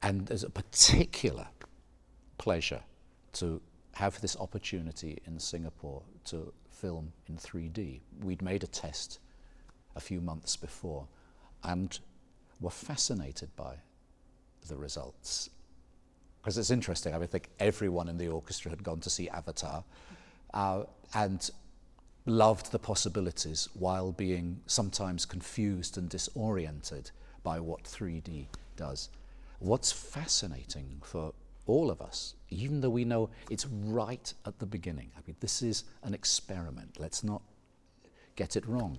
And there's a particular pleasure to have this opportunity in Singapore to film in 3D. We'd made a test a few months before and were fascinated by the results. Because it's interesting, I think everyone in the orchestra had gone to see Avatar and loved the possibilities while being sometimes confused and disoriented by what 3D does. What's fascinating for all of us, even though we know it's right at the beginning, I mean, this is an experiment, let's not get it wrong,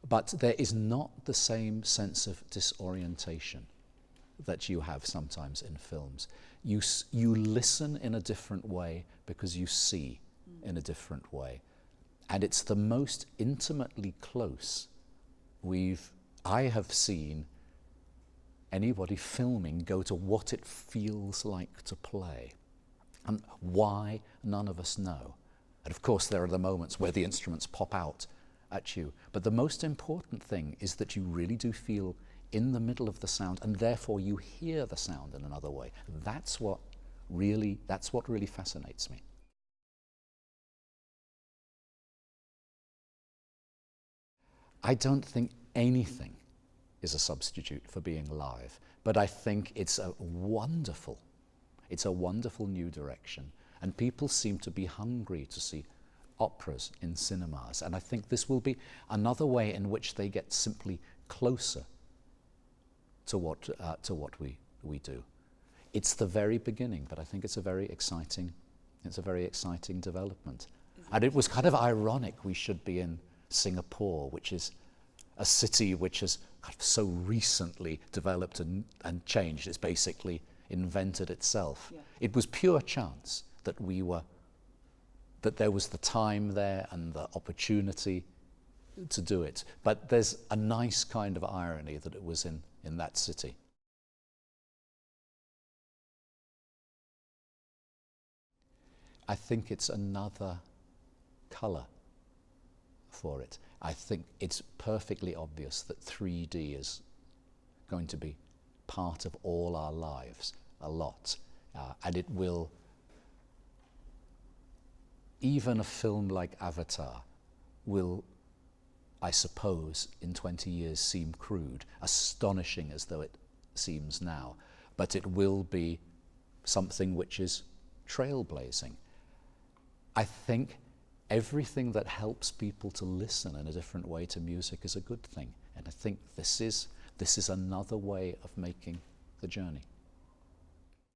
but there is not the same sense of disorientation that you have sometimes in films. You listen in a different way because you see in a different way. And it's the most intimately close I have seen anybody filming go to what it feels like to play. And why, none of us know. And of course there are the moments where the instruments pop out at you. But the most important thing is that you really do feel in the middle of the sound, and therefore you hear the sound in another way. That's what really fascinates me. I don't think anything is a substitute for being live, but I think it's a wonderful new direction, and people seem to be hungry to see operas in cinemas, and I think this will be another way in which they get simply closer to what we do. It's the very beginning, but I think it's a very exciting development. And it was kind of ironic we should be in Singapore, which is a city which has kind of so recently developed and changed. It's basically invented itself. Yeah. It was pure chance that that there was the time there and the opportunity to do it. But there's a nice kind of irony that it was in that city. I think it's another colour for it. I think it's perfectly obvious that 3D is going to be part of all our lives a lot, and it will, even a film like Avatar will, I suppose, in 20 years seem crude, astonishing as though it seems now, but it will be something which is trailblazing. I think everything that helps people to listen in a different way to music is a good thing, and I think this is another way of making the journey.